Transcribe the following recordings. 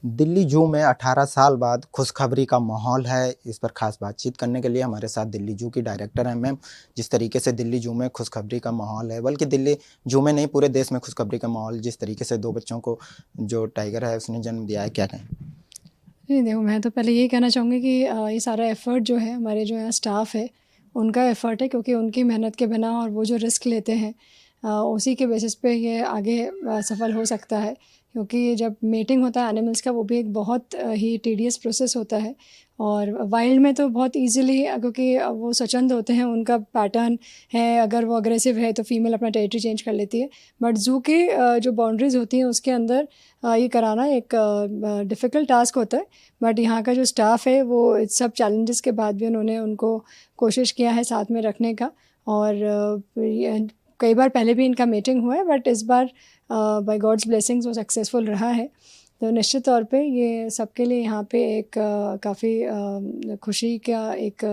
दिल्ली जू में 18 साल बाद खुशखबरी का माहौल है। इस पर खास बातचीत करने के लिए हमारे साथ दिल्ली जू की डायरेक्टर हैं मैम। जिस तरीके से दिल्ली जू में खुशखबरी का माहौल है, बल्कि दिल्ली जू में नहीं पूरे देश में खुशखबरी का माहौल, जिस तरीके से 2 बच्चों को जो टाइगर है उसने जन्म दिया है, क्या कहें? नहीं देखो, मैं तो पहले यही कहना चाहूँगी कि ये सारा एफ़र्ट जो है हमारे जो यहाँ स्टाफ है उनका एफ़र्ट है, क्योंकि उनकी मेहनत के बिना और वो जो रिस्क लेते हैं उसी के बेसिस पे ये आगे सफल हो सकता है। क्योंकि जब मेटिंग होता है एनिमल्स का, वो भी एक बहुत ही टीडियस प्रोसेस होता है। और वाइल्ड में तो बहुत इजीली, क्योंकि वो स्वच्छंद होते हैं, उनका पैटर्न है, अगर वो अग्रेसिव है तो फीमेल अपना टेरिटरी चेंज कर लेती है। बट ज़ू की जो बाउंड्रीज़ होती हैं उसके अंदर ये कराना एक डिफ़िकल्ट टास्क होता है। बट यहाँ का जो स्टाफ है वो इस सब चैलेंजेस के बाद भी उन्होंने उनको कोशिश किया है साथ में रखने का। और कई बार पहले भी इनका मीटिंग हुआ है, बट इस बार बाय गॉड्स ब्लेसिंग्स वो सक्सेसफुल रहा है। तो निश्चित तौर पे ये सबके लिए यहाँ पे एक काफ़ी खुशी का एक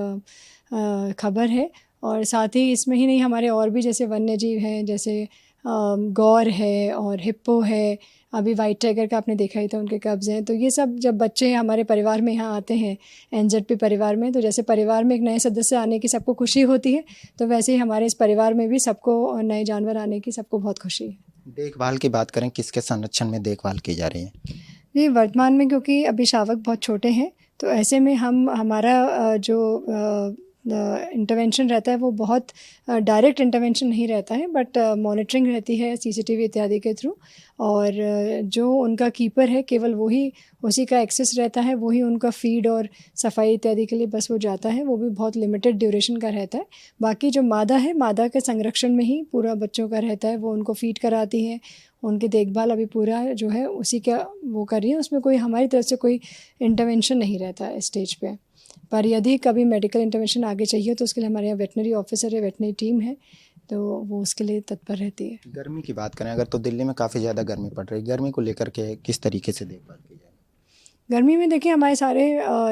खबर है। और साथ ही इसमें ही नहीं, हमारे और भी जैसे वन्य जीव हैं, जैसे गौर है और हिप्पो है, अभी वाइट टाइगर का आपने देखा ही था, उनके कब्ज़ हैं। तो ये सब जब बच्चे हमारे परिवार में यहाँ आते हैं एनजेडपी परिवार में, तो जैसे परिवार में एक नए सदस्य आने की सबको खुशी होती है, तो वैसे ही हमारे इस परिवार में भी सबको नए जानवर आने की सबको बहुत खुशी है। देखभाल की बात करें, किसके संरक्षण में देखभाल की जा रही है? जी, वर्तमान में क्योंकि अभी शावक बहुत छोटे हैं, तो ऐसे में हमारा जो इंटरवेंशन रहता है वो बहुत डायरेक्ट इंटरवेंशन नहीं रहता है, बट मॉनिटरिंग रहती है सीसीटीवी इत्यादि के थ्रू। और जो उनका कीपर है केवल वही, उसी का एक्सेस रहता है, वही उनका फीड और सफाई इत्यादि के लिए बस वो जाता है, वो भी बहुत लिमिटेड ड्यूरेशन का रहता है। बाकी जो मादा है, मादा के संरक्षण में ही पूरा बच्चों का रहता है, वो उनको फीड कराती है, उनकी देखभाल अभी पूरा जो है उसी का वो कर रही है। उसमें कोई हमारी तरफ से कोई इंटरवेंशन नहीं रहता है स्टेज पे। पर यदि कभी मेडिकल इंटरवेंशन आगे चाहिए तो उसके लिए हमारे यहाँ वेटनरी ऑफिसर है, वेटनरी टीम है, तो वो उसके लिए तत्पर रहती है। गर्मी की बात करें अगर, तो दिल्ली में काफ़ी ज़्यादा गर्मी पड़ रही है, गर्मी को लेकर के किस तरीके से देखभाल की जाए? गर्मी में देखिए, हमारे सारे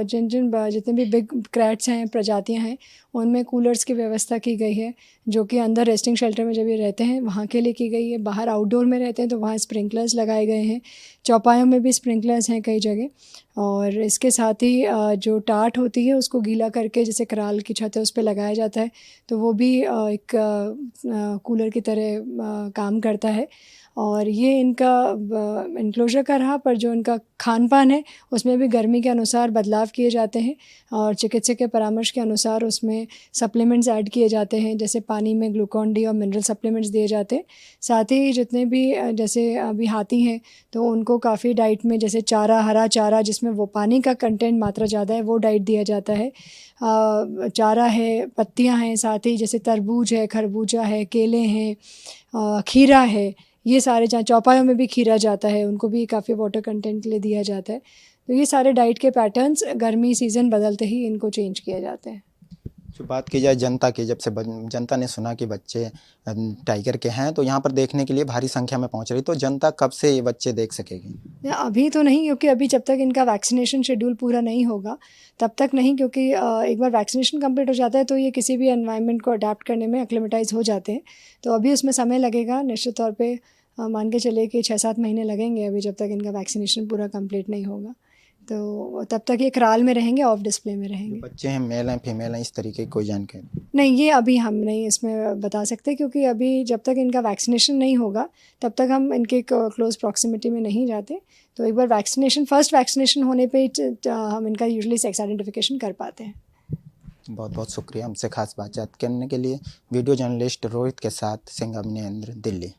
जितने भी बिग क्रैट्स हैं, प्रजातियां हैं, उनमें कूलर्स की व्यवस्था की गई है, जो कि अंदर रेस्टिंग शेल्टर में जब ये रहते हैं वहाँ के लिए की गई है। बाहर आउटडोर में रहते हैं तो वहाँ स्प्रिंकलर्स लगाए गए हैं, चौपायों में भी स्प्रिंकलर्स हैं कई जगह। और इसके साथ ही जो टाट होती है उसको गीला करके, जैसे कराल की छत है उस पर लगाया जाता है, तो वो भी एक कूलर की तरह काम करता है। और ये इनका इनक्लोजर का रहा, पर जो इनका खान पान है उसमें भी गर्मी के अनुसार बदलाव किए जाते हैं, और चिकित्सक के परामर्श के अनुसार उसमें सप्लीमेंट्स ऐड किए जाते हैं, जैसे पानी में ग्लूकॉन डी और मिनरल सप्लीमेंट्स दिए जाते हैं। साथ ही जितने भी जैसे अभी हाथी हैं तो उनको काफ़ी डाइट में, जैसे चारा, हरा चारा जिसमें वो पानी का कंटेंट मात्रा ज़्यादा है, वो डाइट दिया जाता है। चारा है, पत्तियां हैं, साथ ही जैसे तरबूज है, खरबूजा है, केले हैं, खीरा है, ये सारे, जहाँ चौपायों में भी खीरा जाता है उनको भी काफ़ी वाटर कंटेंट के लिए दिया जाता है। तो ये सारे डाइट के पैटर्न्स गर्मी सीज़न बदलते ही इनको चेंज किए जाते हैं। जो बात की जाए जनता की, जब से जनता ने सुना कि बच्चे टाइगर के हैं तो यहाँ पर देखने के लिए भारी संख्या में पहुँच रही, तो जनता कब से ये बच्चे देख सकेगी? या अभी तो नहीं, क्योंकि अभी जब तक इनका वैक्सीनेशन शेड्यूल पूरा नहीं होगा तब तक नहीं, क्योंकि एक बार वैक्सीनेशन कंप्लीट हो जाता है तो ये किसी भी एनवायरनमेंट को अडाप्ट करने में एक्लेमेटाइज हो जाते हैं। तो अभी उसमें समय लगेगा निश्चित तौर पे, मान के चले कि 6-7 महीने लगेंगे अभी, जब तक इनका वैक्सीनेशन पूरा कंप्लीट नहीं होगा। तो तब तक ये कराल में रहेंगे, ऑफ डिस्प्ले में जो रहेंगे। बच्चे हैं मेल हैं फीमेल हैं, इस तरीके की कोई जानकारी? नहीं, ये अभी हम नहीं इसमें बता सकते, क्योंकि अभी जब तक इनका वैक्सीनेशन नहीं होगा तब तक हम इनके क्लोज प्रॉक्सिमिटी में नहीं जाते। तो एक बार वैक्सीनेशन, फर्स्ट वैक्सीनेशन होने पे हम इनका यूजुअली सेक्स आइडेंटिफिकेशन कर पाते हैं। बहुत बहुत शुक्रिया हमसे खास बातचीत करने के लिए। वीडियो जर्नलिस्ट रोहित के साथ सिंघम नेंद्र, दिल्ली।